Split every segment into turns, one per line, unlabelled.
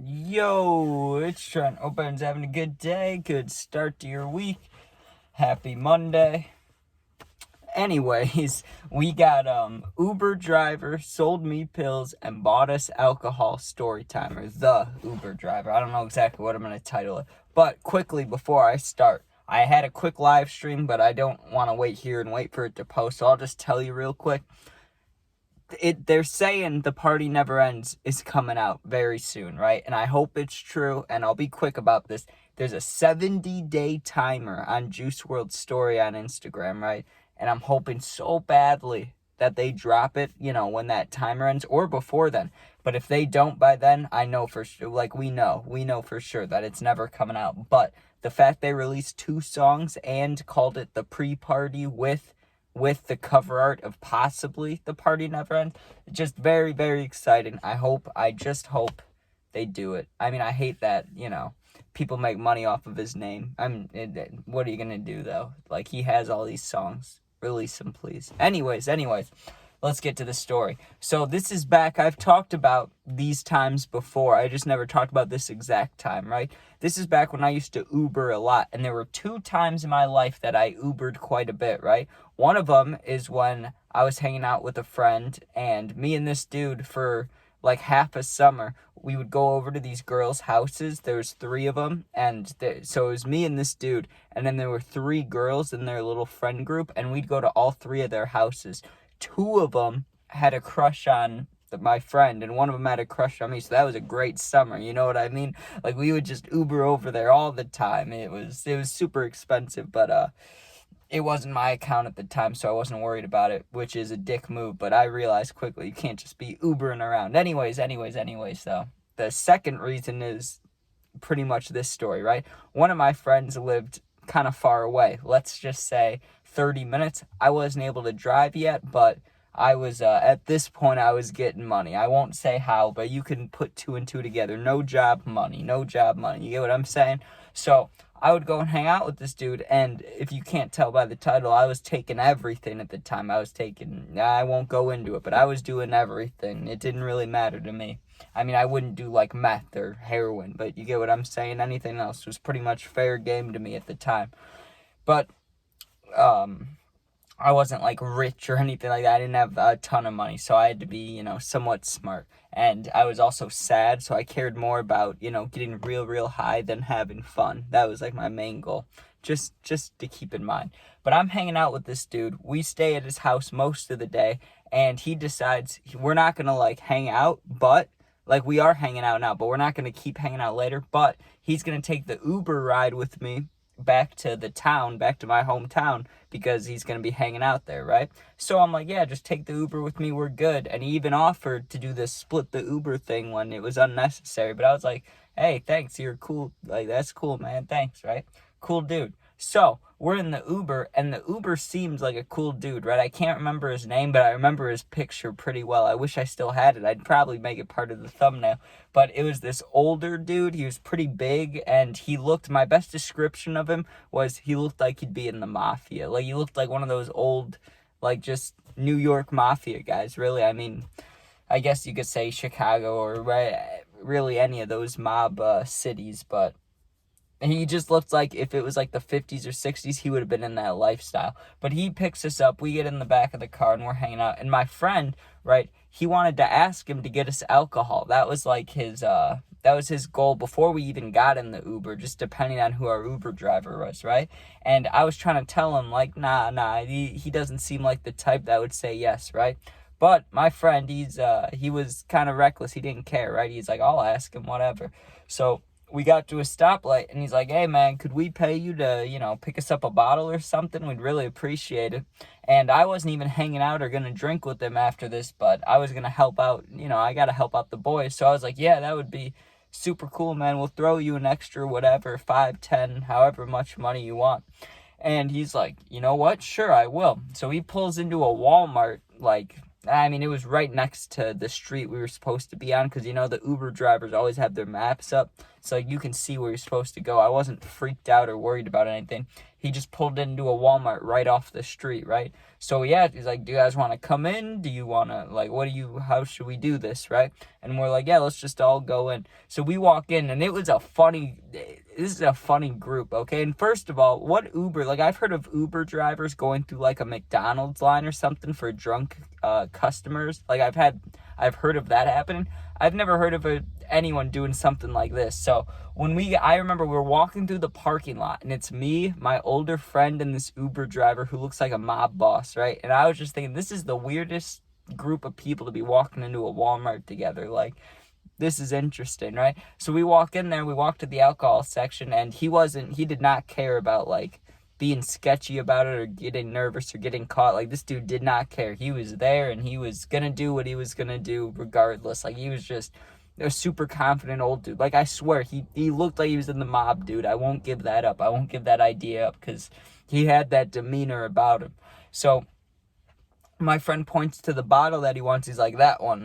Yo, it's Trent. Hope everyone's having a good day, good start to your week. Happy Monday. Anyways, we got Uber driver sold me pills and bought us alcohol story time, or the Uber driver. I don't know exactly what I'm going to title it. But quickly before I start, I had a quick live stream, but I don't want to wait here and wait for it to post, so I'll just tell you real quick. They're saying The Party Never Ends is coming out very soon, right? And I hope it's true, and I'll be quick about this. There's a 70-day timer on Juice WRLD's story on Instagram, right? And I'm hoping so badly that they drop it, when that timer ends, or before then. But if they don't by then, I know for sure, we know for sure that it's never coming out. But the fact they released 2 songs and called it the pre-party with the cover art of possibly The Party Never Ends. Just very, very exciting. I just hope they do it. I mean, I hate that, people make money off of his name. What are you going to do, though? He has all these songs. Release them, please. Anyways, let's get to the story. So this is back. I've talked about these times before. I just never talked about this exact time, right? This is back when I used to Uber a lot. And there were 2 times in my life that I Ubered quite a bit, right? One of them is when I was hanging out with a friend, and me and this dude for half a summer, we would go over to these girls' houses. There was 3 of them, and so it was me and this dude, and then there were 3 girls in their little friend group, and we'd go to all 3 of their houses. 2 of them had a crush on my friend, and one of them had a crush on me, so that was a great summer, you know what I mean? We would just Uber over there all the time. It was super expensive, but it wasn't my account at the time, so I wasn't worried about it, which is a dick move, but I realized quickly you can't just be Ubering around. Anyways, though. The second reason is pretty much this story, right? One of my friends lived kind of far away. Let's just say 30 minutes. I wasn't able to drive yet, but I was, at this point, I was getting money. I won't say how, but you can put 2 and 2 together. No job money. You get what I'm saying? So I would go and hang out with this dude, and if you can't tell by the title, I was taking everything at the time. I won't go into it, but I was doing everything. It didn't really matter to me. I mean, I wouldn't do meth or heroin, but you get what I'm saying? Anything else was pretty much fair game to me at the time. But I wasn't rich or anything like that. I didn't have a ton of money, so I had to be, somewhat smart. And I was also sad, so I cared more about, getting real high than having fun. That was my main goal, just to keep in mind. But I'm hanging out with this dude. We stay at his house most of the day, and he decides we're not gonna hang out, but we are hanging out now, but we're not gonna keep hanging out later. But he's gonna take the Uber ride with me back to my hometown, because he's going to be hanging out there, right? So I'm yeah, just take the Uber with me, we're good. And he even offered to do this split the Uber thing when it was unnecessary, but I was hey, thanks, you're cool, that's cool, man, thanks, right? Cool dude. So we're in the Uber, and the Uber seems like a cool dude, right? I can't remember his name, but I remember his picture pretty well. I wish I still had it. I'd probably make it part of the thumbnail. But it was this older dude. He was pretty big, and my best description of him was he looked like he'd be in the mafia. He looked like one of those old, just New York mafia guys, really. I mean, I guess you could say Chicago or really any of those mob cities, but he just looked like if it was the 50s or 60s, he would have been in that lifestyle. But he picks us up, we get in the back of the car, and we're hanging out. And my friend, right, he wanted to ask him to get us alcohol. That was his goal before we even got in the Uber, just depending on who our Uber driver was, right? And I was trying to tell him, nah, he doesn't seem like the type that would say yes, right? But my friend, he was kind of reckless. He didn't care, right? He's I'll ask him, whatever. So we got to a stoplight, and he's hey, man, could we pay you to, pick us up a bottle or something? We'd really appreciate it. And I wasn't even hanging out or going to drink with him after this, but I was going to help out. I got to help out the boys. So I was yeah, that would be super cool, man. We'll throw you an extra whatever, 5, 10, however much money you want. And he's you know what? Sure, I will. So he pulls into a Walmart, it was right next to the street we were supposed to be on, because, the Uber drivers always have their maps up, so you can see where you're supposed to go. I wasn't freaked out or worried about anything. he just pulled into a Walmart right off the street, right? So yeah, he's like, do you guys want to come in? Do you want to, like, how should we do this, right? And we're like, yeah, let's just all go in. So we walk in, and this is a funny group, okay? And first of all, what Uber, like, I've heard of Uber drivers going through like a McDonald's line or something for drunk customers. Like, I've heard of that happening. I've never heard of anyone doing something like this. So I remember we were walking through the parking lot, and it's me, my older friend, and this Uber driver who looks like a mob boss, right? And I was just thinking, this is the weirdest group of people to be walking into a Walmart together. Like, this is interesting, right? So we walk in there, we walk to the alcohol section, and he did not care about, like, being sketchy about it or getting nervous or getting caught. Like, this dude did not care. He was there, and he was gonna do what he was gonna do regardless. Like, he was just a super confident old dude. Like, I swear, he looked like he was in the mob, dude. I won't give that up. I won't give that idea up, because he had that demeanor about him. So my friend points to the bottle that he wants. He's like, that one,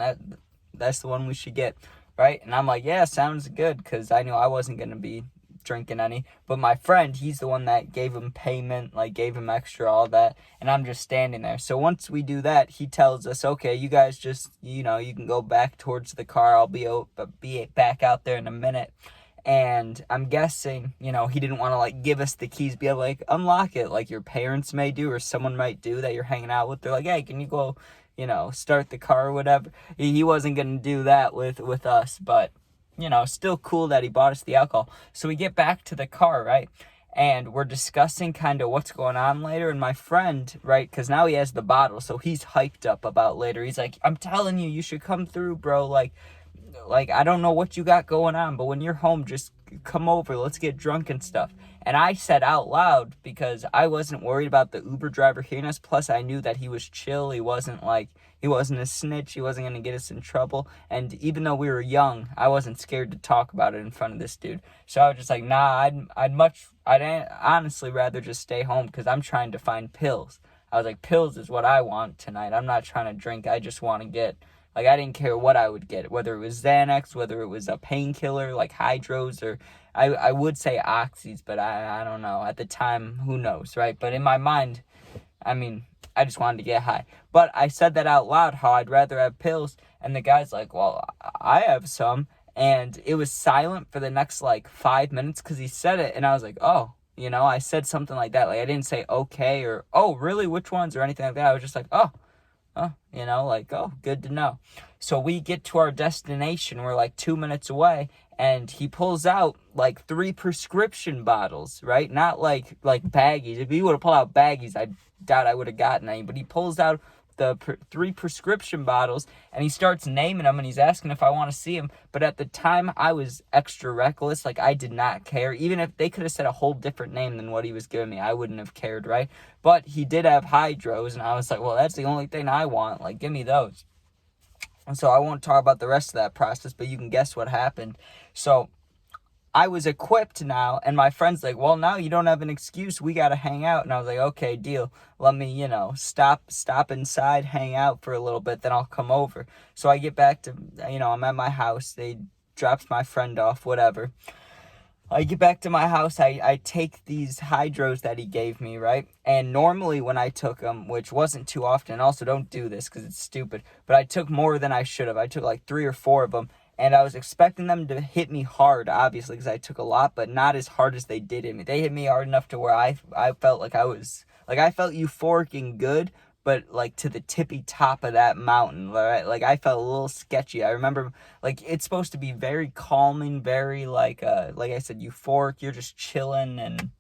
that's the one we should get, right? And I'm like, yeah, sounds good, because I knew I wasn't going to be drinking any. But my friend, he's the one that gave him payment, like gave him extra, all that. And I'm just standing there. So once we do that, he tells us, okay, you guys just, you can go back towards the car. I'll be back out there in a minute. And I'm guessing, he didn't want to, like, give us the keys, be able to, like, unlock it, like your parents may do or someone might do that you're hanging out with. They're like, hey, can you go, start the car or whatever. He wasn't going to do that with us, but, still cool that he bought us the alcohol. So we get back to the car, right? And we're discussing kind of what's going on later. And my friend, right, because now he has the bottle, so he's hyped up about later. He's like, I'm telling you, you should come through, bro. Like, I don't know what you got going on, but when you're home, just come over. Let's get drunk and stuff. And I said out loud, because I wasn't worried about the Uber driver hearing us. Plus, I knew that he was chill. He wasn't a snitch. He wasn't going to get us in trouble. And even though we were young, I wasn't scared to talk about it in front of this dude. So I was just like, nah, I'd honestly rather just stay home, because I'm trying to find pills. I was like, pills is what I want tonight. I'm not trying to drink. I just want to get... Like, I didn't care what I would get, whether it was Xanax, whether it was a painkiller like Hydros, or I would say Oxys, but I don't know. At the time, who knows, right? But in my mind, I mean, I just wanted to get high. But I said that out loud, how I'd rather have pills, and the guy's like, well, I have some, and it was silent for the next, like, 5 minutes, because he said it, and I was like, oh, I said something like that. Like, I didn't say okay, or, oh, really, which ones, or anything like that. I was just like, oh, good to know. So we get to our destination. We're like 2 minutes away, and he pulls out like 3 prescription bottles, right? Not like baggies. If he would have pulled out baggies, I doubt I would have gotten any. But he pulls out the 3 prescription bottles, and he starts naming them, and he's asking if I want to see them. But at the time, I was extra reckless. Like, I did not care. Even if they could have said a whole different name than what he was giving me, I wouldn't have cared, right? But he did have Hydros, and I was like, well, that's the only thing I want. Like, give me those. And so I won't talk about the rest of that process, but you can guess what happened. So I was equipped now, and my friend's like, well, now you don't have an excuse. We got to hang out. And I was like, okay, deal. Let me, stop inside, hang out for a little bit, then I'll come over. So I get back to, I'm at my house. They dropped my friend off, whatever. I get back to my house, I take these Hydros that he gave me, right? And normally when I took them, which wasn't too often, and also don't do this because it's stupid, but I took more than I should have. I took like 3 or 4 of them, and I was expecting them to hit me hard, obviously, because I took a lot, but not as hard as they did hit me. They hit me hard enough to where I felt like I felt euphoric and good, but like to the tippy top of that mountain, right? Like, I felt a little sketchy. I remember, like, it's supposed to be very calming, very like I said, euphoric. You're just chilling, and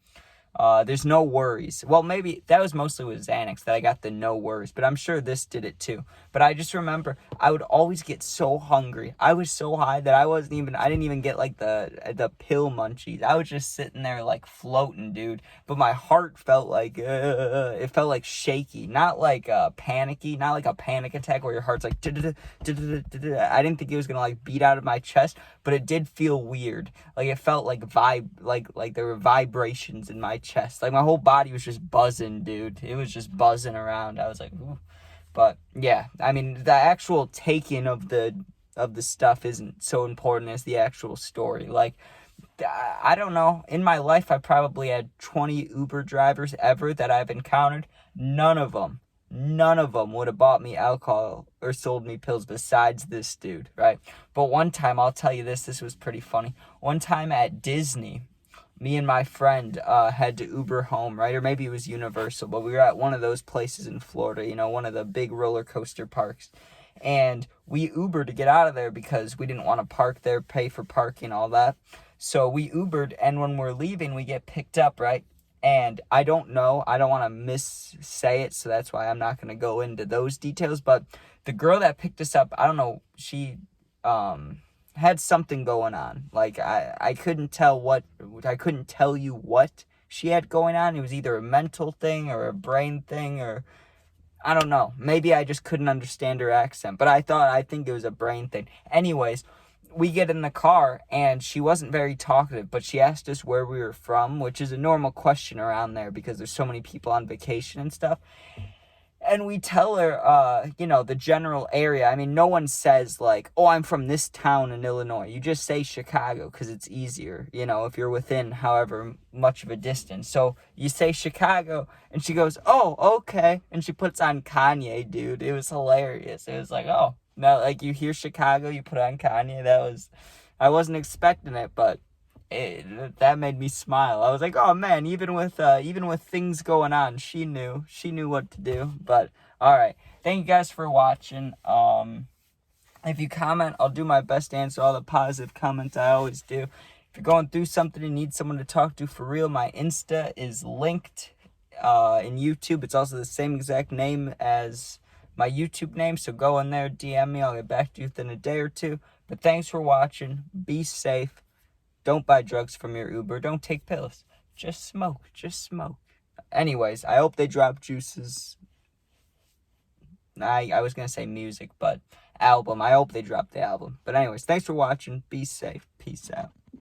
there's no worries. Well, maybe that was mostly with Xanax that I got the no worries, but I'm sure this did it too. But I just remember I would always get so hungry. I was so high that I didn't even get like the pill munchies. I was just sitting there like floating, dude. But my heart felt like, it felt like shaky, not like panicky, not like a panic attack where your heart's like, I didn't think it was gonna like beat out of my chest, but it did feel weird. Like, it felt like like there were vibrations in my chest. Like, my whole body was just buzzing, dude. It was just buzzing around. I was like, ooh. But yeah, I mean, the actual taking of the stuff isn't so important as the actual story. Like, I don't know. In my life, I probably had 20 Uber drivers ever that I've encountered. None of them would have bought me alcohol or sold me pills besides this dude, right? But one time, I'll tell you this was pretty funny. One time at Disney, me and my friend had to Uber home, right? Or maybe it was Universal, but we were at one of those places in Florida, one of the big roller coaster parks. And we Ubered to get out of there because we didn't want to park there, pay for parking, all that. So we Ubered, and when we're leaving, we get picked up, right? And I don't know, I don't want to missay it, so that's why I'm not going to go into those details. But the girl that picked us up, I don't know, she had something going on. Like, I couldn't tell you what she had going on. It was either a mental thing or a brain thing, or I don't know. Maybe I just couldn't understand her accent, but I think it was a brain thing. Anyways, we get in the car, and she wasn't very talkative, but she asked us where we were from, which is a normal question around there because there's so many people on vacation and stuff. And we tell her, the general area. I mean, no one says, like, oh, I'm from this town in Illinois. You just say Chicago because it's easier, if you're within however much of a distance. So you say Chicago, and she goes, oh, okay. And she puts on Kanye, dude. It was hilarious. It was like, oh, now, like, you hear Chicago, you put on Kanye. I wasn't expecting it, but that made me smile. I was like, oh man, even with things going on, she knew what to do. But all right, thank you guys for watching. If you comment, I'll do my best to answer all the positive comments. I always do. If you're going through something and need someone to talk to for real, my Insta is linked in YouTube. It's also the same exact name as my YouTube name, so go in there, DM me. I'll get back to you within a day or two. But thanks for watching. Be safe. Don't buy drugs from your Uber. Don't take pills. Just smoke. Anyways, I hope they drop Juice's... I was going to say music, but album. I hope they drop the album. But anyways, thanks for watching. Be safe. Peace out.